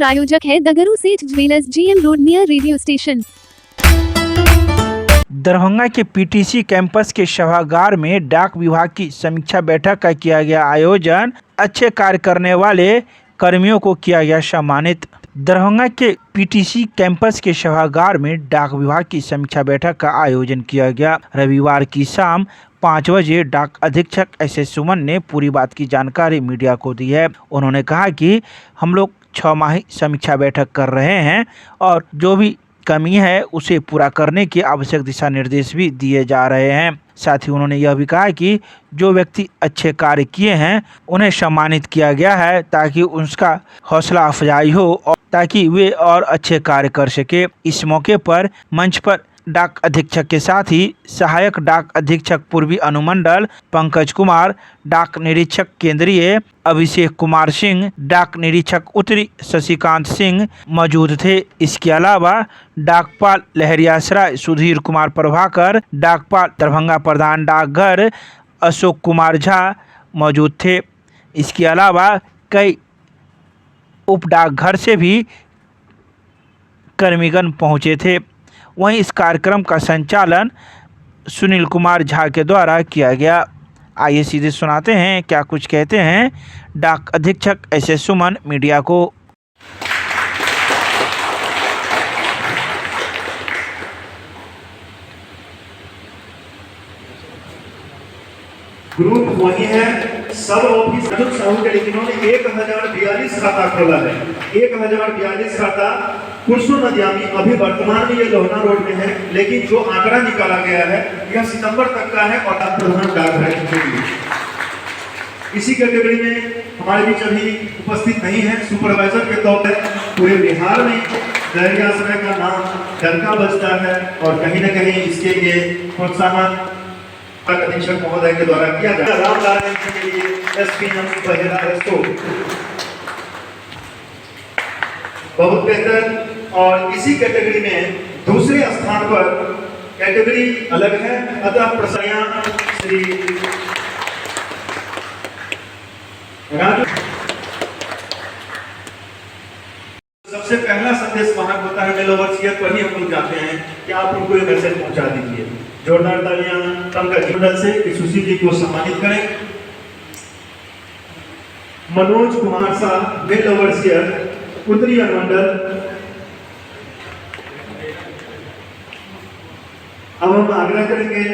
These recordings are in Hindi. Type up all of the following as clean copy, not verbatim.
प्रायोजक है दगरू सेठ jewellers, GM road, near radio station. Darbhanga के पीटीसी कैंपस के सभागार में डाक विभाग की समीक्षा बैठक का किया गया आयोजन। अच्छे कार्य करने वाले कर्मियों को किया गया सम्मानित। दरभंगा के पीटीसी कैंपस के सभागार में डाक विभाग की समीक्षा बैठक का आयोजन किया गया। रविवार की शाम 5 बजे डाक अधीक्षक SS सुमन ने पूरी बात की जानकारी मीडिया को दी है। उन्होंने कहा कि हम लोग 6 माही समीक्षा बैठक कर रहे हैं और जो भी कमी है उसे पूरा करने के आवश्यक दिशा निर्देश भी दिए जा रहे हैं। साथ ही उन्होंने यह भी कहा कि जो व्यक्ति अच्छे कार्य किए हैं उन्हें सम्मानित किया गया है ताकि उसका हौसला अफजाई हो और ताकि वे और अच्छे कार्य कर सके। इस मौके पर मंच पर डाक अधीक्षक के साथ ही सहायक डाक अधीक्षक पूर्वी अनुमंडल पंकज कुमार, डाक निरीक्षक केंद्रीय अभिषेक कुमार सिंह, डाक निरीक्षक उत्तरी शशिकांत सिंह मौजूद थे। इसके अलावा डाकपाल लहरियासराय सुधीर कुमार प्रभाकर, डाकपाल दरभंगा प्रधान डाकघर अशोक कुमार झा मौजूद थे। इसके अलावा कई उप डाकघर से भी कर्मीगण पहुंचे थे। वहीं इस कार्यक्रम का संचालन सुनील कुमार झा के द्वारा किया गया। आइए सीधे सुनाते हैं क्या कुछ कहते हैं डाक अधीक्षक SS सुमन मीडिया को। ग्रुप वही है, सब ऑफिस समूह के, लेकिन उन्होंने 1042 खाता खोला है। 1042 खाता कुर्सो नदियामी अभी वर्तमान में ये लोहना रोड में है, लेकिन जो आंकड़ा निकाला गया है यह सितंबर तक का है और प्रधान डाकघर के लिए। इसी कैटेगरी में हमारे बीच अभी उपस्थित नहीं है सुपरवाइजर के तौर पर। पूरे बिहार में लहरियासराय का नाम डंका बजता है और कहीं न कहीं इसके लिए प्रोत्साहन अधीक्षक महोदय के द्वारा किया जाता है। रामलाल के लिए SPM बहेरा बहुत बेहतर। और इसी कैटेगरी में दूसरे स्थान पर कैटेगरी अलग है, अतः प्रशंसा श्री राजू। सबसे पहला संदेश वहां होता है मेल ओवरसीयर पर ही हम लोग जाते हैं कि आप उनको ये मैसेज पहुंचा दीजिए। जोरदार तालियां पंकज मंडल से सुशील जी को सम्मानित करें। मनोज कुमार साह मेल ओवरसीयर उत्तरी अनुमंडल। अब हम आग्रह करेंगे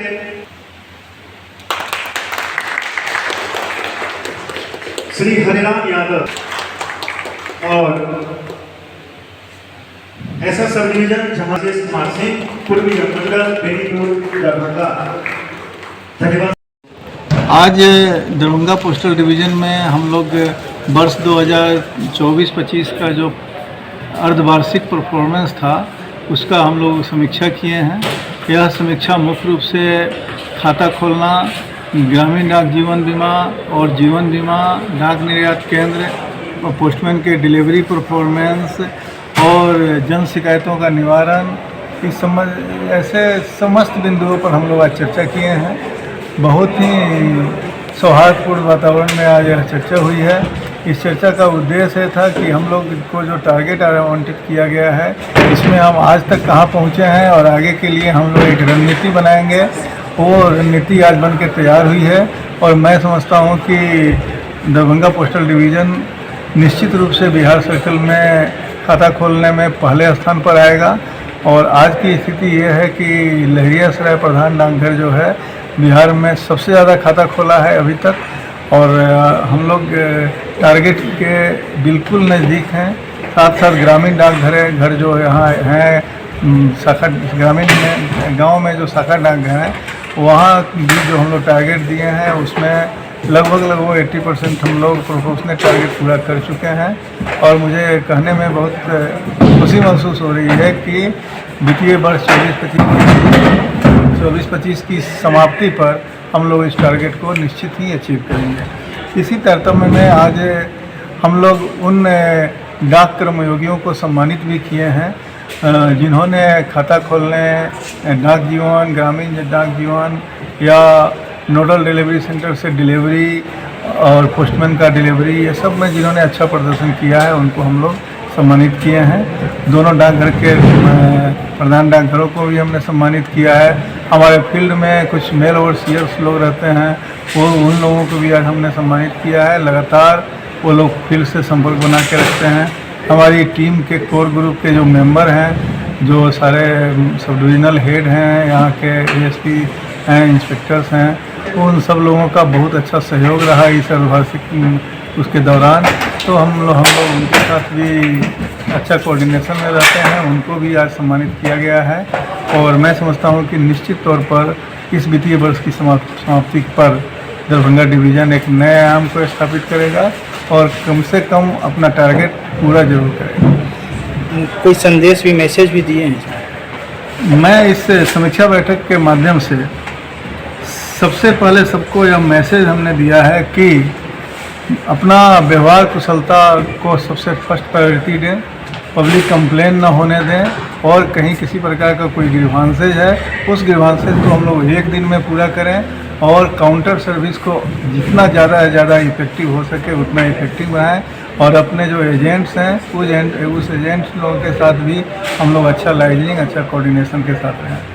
श्री हरिराम यादव और ऐसा सब डिवीजन जहां से कुमार सिंह पूर्वी अनुमंडल बेनीपुर दरभंगा। धन्यवाद। आज दरभंगा पोस्टल डिवीज़न में हम लोग वर्ष 2024-25 का जो अर्धवार्षिक परफॉर्मेंस था उसका हम लोग समीक्षा किए हैं। यह समीक्षा मुख्य रूप से खाता खोलना, ग्रामीण डाक जीवन बीमा और जीवन बीमा, डाक निर्यात केंद्र और पोस्टमैन के डिलीवरी परफॉर्मेंस और जन शिकायतों का निवारण, इस ऐसे समस्त बिंदुओं पर हम लोग आज चर्चा किए हैं। बहुत ही सौहार्दपूर्ण वातावरण में आज यह चर्चा हुई है। इस चर्चा का उद्देश्य था कि हम लोग को जो टारगेट आवंटित किया गया है इसमें हम आज तक कहाँ पहुँचे हैं और आगे के लिए हम लोग एक रणनीति बनाएंगे। वो रणनीति आज बन के तैयार हुई है और मैं समझता हूँ कि दरभंगा पोस्टल डिवीज़न निश्चित रूप से बिहार सर्कल में खाता खोलने में पहले स्थान पर आएगा। और आज की स्थिति ये है कि लहरियासराय प्रधान डाकघर जो है बिहार में सबसे ज़्यादा खाता खोला है अभी तक और हम लोग टारगेट के बिल्कुल नज़दीक हैं। साथ साथ ग्रामीण डाकघर जो यहाँ हैं शाखा ग्रामीण में गांव में जो शाखा डाकघर हैं वहाँ भी जो हम लोग टारगेट दिए हैं उसमें लगभग 80% हम लोग प्रोपोर्शनल टारगेट पूरा कर चुके हैं। और मुझे कहने में बहुत खुशी महसूस हो रही है कि वित्तीय वर्ष 24-25 की समाप्ति पर हम लोग इस टारगेट को निश्चित ही अचीव करेंगे। इसी तारतम्य में आज हम लोग उन डाक कर्मयोगियों को सम्मानित भी किए हैं जिन्होंने खाता खोलने, डाक जीवन, ग्रामीण डाक जीवन या नोडल डिलीवरी सेंटर से डिलीवरी और पोस्टमैन का डिलीवरी, ये सब में जिन्होंने अच्छा प्रदर्शन किया है उनको हम लोग सम्मानित किए हैं। दोनों डाकघर के प्रधान डाकघरों को भी हमने सम्मानित किया है। हमारे फील्ड में कुछ मेल ओवरसीयर्स लोग रहते हैं, वो उन लोगों को भी आज हमने सम्मानित किया है। लगातार वो लोग फील्ड से संपर्क बना के रखते हैं। हमारी टीम के कोर ग्रुप के जो मेंबर हैं, जो सारे सब डिविजनल हेड हैं, यहाँ के एएसपी हैं, इंस्पेक्टर्स हैं, उन सब लोगों का बहुत अच्छा सहयोग रहा इस अर्धवार्षिक उसके दौरान। तो हम लोग उनके साथ भी अच्छा कोऑर्डिनेशन में रहते हैं। उनको भी आज सम्मानित किया गया है और मैं समझता हूँ कि निश्चित तौर पर इस वित्तीय वर्ष की समाप्ति पर दरभंगा डिवीज़न एक नए आयाम को स्थापित करेगा और कम से कम अपना टारगेट पूरा जरूर करेगा। कोई संदेश भी, मैसेज भी दिए हैं? मैं इस समीक्षा बैठक के माध्यम से सबसे पहले सबको यह मैसेज हमने दिया है कि अपना व्यवहार कुशलता को सबसे फर्स्ट प्रायोरिटी दें, पब्लिक कंप्लेन ना होने दें और कहीं किसी प्रकार का कोई ग्रीवांसेज है उस ग्रीवांसेज को हम लोग एक दिन में पूरा करें और काउंटर सर्विस को जितना ज़्यादा इफेक्टिव हो सके उतना इफेक्टिव बनाएं और अपने जो एजेंट्स हैं उस एजेंट्स लोगों के साथ भी हम लोग अच्छा लाइजनिंग, अच्छा कोऑर्डिनेशन के साथ रहें।